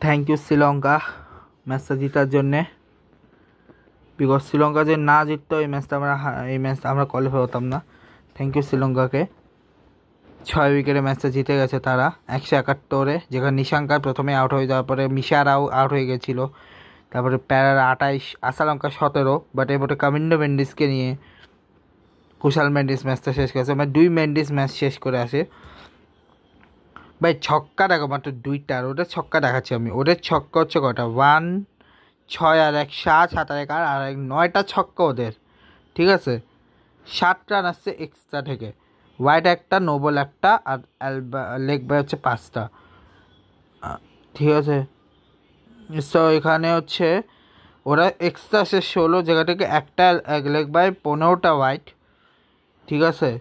Thank you Sri Lanka ম্যাচটা জেতার জন্যে, বিকজ শ্রীলঙ্কা যে না জিততো এই ম্যাচটা আমরা কোয়ালিফাই হতাম না। Thank you শ্রীলঙ্কাকে। 6 উইকেটে ম্যাচটা জিতে গেছে তারা 171, যেখানে নিশাঙ্কা প্রথমে আউট হয়ে যাওয়ার পরে মিশারাও আউট হয়ে গেছিলো, তারপরে প্যারারা 28, আশালঙ্কা 17, বাট এবারে কামিন্ডো মেন্ডিসকে নিয়ে কুশাল মেন্ডিস ম্যাচটা শেষ করেছে, মানে 2 মেন্ডিস ম্যাচ শেষ করে আসে। ভাই ছক্কা দেখো মাত্র 2টা, আর ওদের ছক্কা দেখাচ্ছি আমি। ওদের ছক্কা হচ্ছে কটা, 1, 6 আর 1, 7, 7 আর 1 আর 1, 9টা ছক্কা ওদের, ঠিক আছে। 7 রান আসছে এক্সট্রা থেকে, ওয়াইড একটা, নোবল একটা, আর লেগ বাই হচ্ছে 5টা, ঠিক আছে। সো এখানে হচ্ছে ওরা এক্সট্রা আসে 16, জায়গা থেকে একটা লেগ বাই, 15টা ওয়াইড, ঠিক আছে।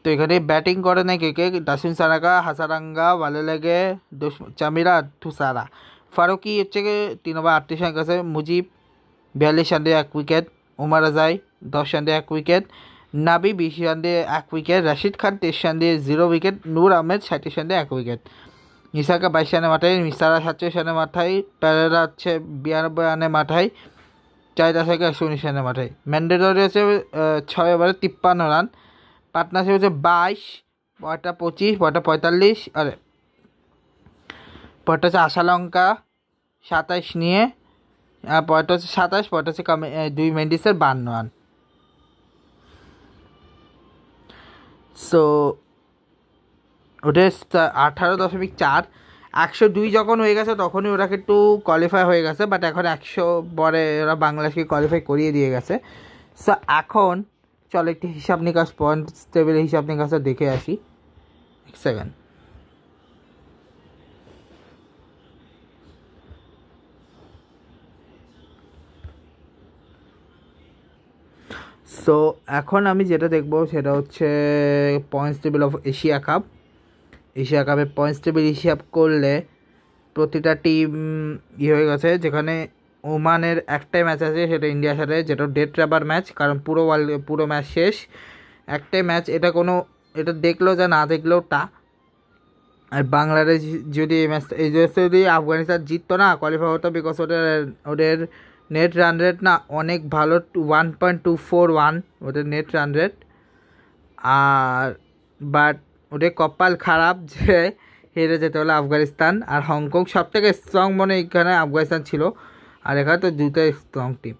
তো এখানে ব্যাটিং করে না কে, দাসিন সানাকা, হাসারাঙ্গা, ওয়ালেলেগে, চামিরা, থুসারা। ফারুকি হচ্ছে 3 ওভার 38 রান করেছে। মুজিব 42 রান দিয়ে 1 উইকেট, উমার আজাই 10 রান দিয়ে 1 উইকেট, নাবি 20 রান দিয়ে 1 উইকেট, রাশিদ খান 23 রান দিয়ে 0 উইকেট, নূর আহমেদ 37 রান দিয়ে 1 উইকেট, নিসাকা 22 রানে মাঠায়, মিসারা 47 রানে মাঠায়, প্যারেরা হচ্ছে 92 রানে মাঠায়, চাহিদা থেকে 119 রানে মাঠায়। ম্যান্ডেটরি হচ্ছে 6 ওভারে 53 রান। পার্টনারশিপ হচ্ছে 22, পয়টা 25, পয়টা 45, পয়টা হচ্ছে আশালঙ্কা 27 নিয়ে, পয়টা হচ্ছে 27, পয়টা হচ্ছে 2 মেন্ডিসের 52 রান। সো ওদের 18.4, 102 যখন হয়ে গেছে তখনই ওরা একটু কোয়ালিফাই হয়ে গেছে, বাট এখন 100 পরে ওরা বাংলাদেশকে কোয়ালিফাই করিয়ে দিয়ে গেছে। সো এখন চলো একটি হিসাব নিকাশ, পয়েন্টস টেবিলের হিসাব নিকাশটা দেখে আসি। এক সেকেন্ড। সো এখন আমি যেটা দেখবো সেটা হচ্ছে points table of Asia cup. Asia কাপের পয়েন্টস টেবিল হিসাব করলে প্রতিটা টিম হয়ে গেছে, যেখানে ওমানের একটাই ম্যাচ আছে, সেটা ইন্ডিয়ার সাথে, যেটা ডেড ট্র্যাপার ম্যাচ, কারণ পুরো ম্যাচ শেষ, একটাই ম্যাচ, এটা দেখলেও যা না দেখলেও তা। আর বাংলাদেশ যদি এই ম্যাচটা যদি আফগানিস্তান জিততো না, কোয়ালিফাই হতো, বিকজ ওদের নেট রান রেট না অনেক ভালো, 1.241 ওদের নেট রান রেট। আর বাট ওদের কপাল খারাপ যে হেরে যেতে হলো আফগানিস্তান আর হংকং। সব থেকে স্ট্রং মনে এখানে আফগানিস্তান ছিল, আর এখানে তো দুটোই স্ট্রং টিম,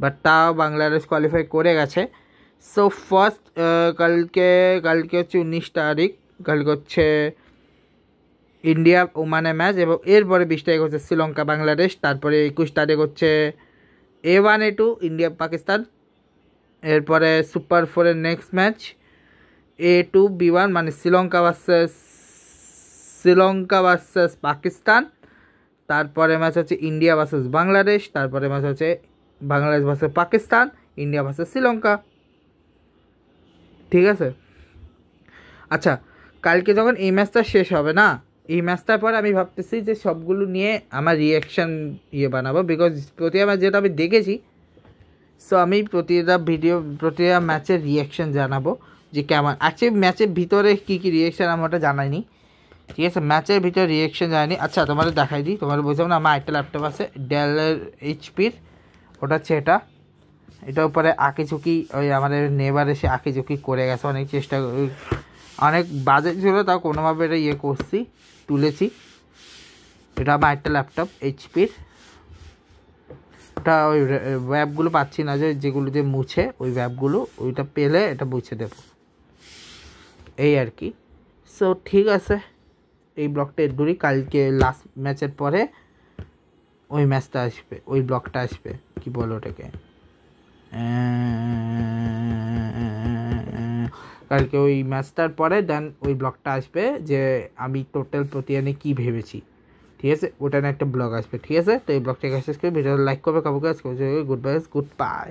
বাট তাও বাংলাদেশ কোয়ালিফাই করে গেছে। সো ফার্স্ট কালকে হচ্ছে 19 তারিখ, কালকে হচ্ছে ইন্ডিয়া ওমানে ম্যাচ, এবং এরপরে 20 তারিখ হচ্ছে শ্রীলঙ্কা বাংলাদেশ, তারপরে 21 তারিখ হচ্ছে A1 A2 ইন্ডিয়া পাকিস্তান, এরপরে super 4-এর next match A2 B1 মানে শ্রীলঙ্কা ভার্সেস পাকিস্তান, তারপরে ম্যাচ হচ্ছে ইন্ডিয়া ভার্সেস বাংলাদেশ, তারপরে ম্যাচ হচ্ছে Bangladesh versus Pakistan, India versus Sri Lanka, ঠিক আছে। আচ্ছা, কালকে যখন এই ম্যাচটা শেষ হবে না, এই ম্যাচটার পর আমি ভাবতেছি যে সবগুলো নিয়ে আমার রিয়াকশান বানাবো, বিকজ প্রতিটা ম্যাচ যেটা আমি দেখেছি, সো আমি প্রতিটা ম্যাচের রিয়াকশান জানাবো যে কেমন। অ্যাকচুয়ালি ম্যাচের ভিতরে কী রিয়াকশান আমার ওটা জানাইনি, ঠিক আছে, ম্যাচের ভিতরে রিয়াকশান জানাইনি। আচ্ছা তোমাদের দেখাই দিই, তোমাদের বলছিলাম না আমার একটা ল্যাপটপ আছে ডেলের HP-র, ওটা হচ্ছে এটা উপরে আঁকিঝুঁকি, ওই আমাদের নেবার এসে আঁকিঝুঁকি করে গেছে, অনেক বাজে ছিল, তাও কোনোভাবে এটা তুলেছি। এটা আমার একটা ল্যাপটপ HP-র, ওটা ওই ওয়্যাপগুলো পাচ্ছি না, যেগুলো দিয়ে মুছে, ওই ওয়্যাপগুলো ওইটা পেলে এটা মুছে দেবো, এই আর কি। সো ঠিক আছে, এই ব্লগটা এর দূরই, কালকে লাস্ট ম্যাচের পরে ওই ম্যাচটা আসবে, ওই ব্লগটা আসবে, কি বলো ওটাকে, কালকে ওই ম্যাচটার পরে দেন ওই ব্লগটা আসবে, যে আমি টোটাল প্রতিদিনে কী ভেবেছি, ঠিক আছে, ওটা নিয়ে একটা ব্লগ আসবে, ঠিক আছে। তো এই ব্লগটাকে শেষ করে ভিডিওটা লাইক করবে, গুড বাই।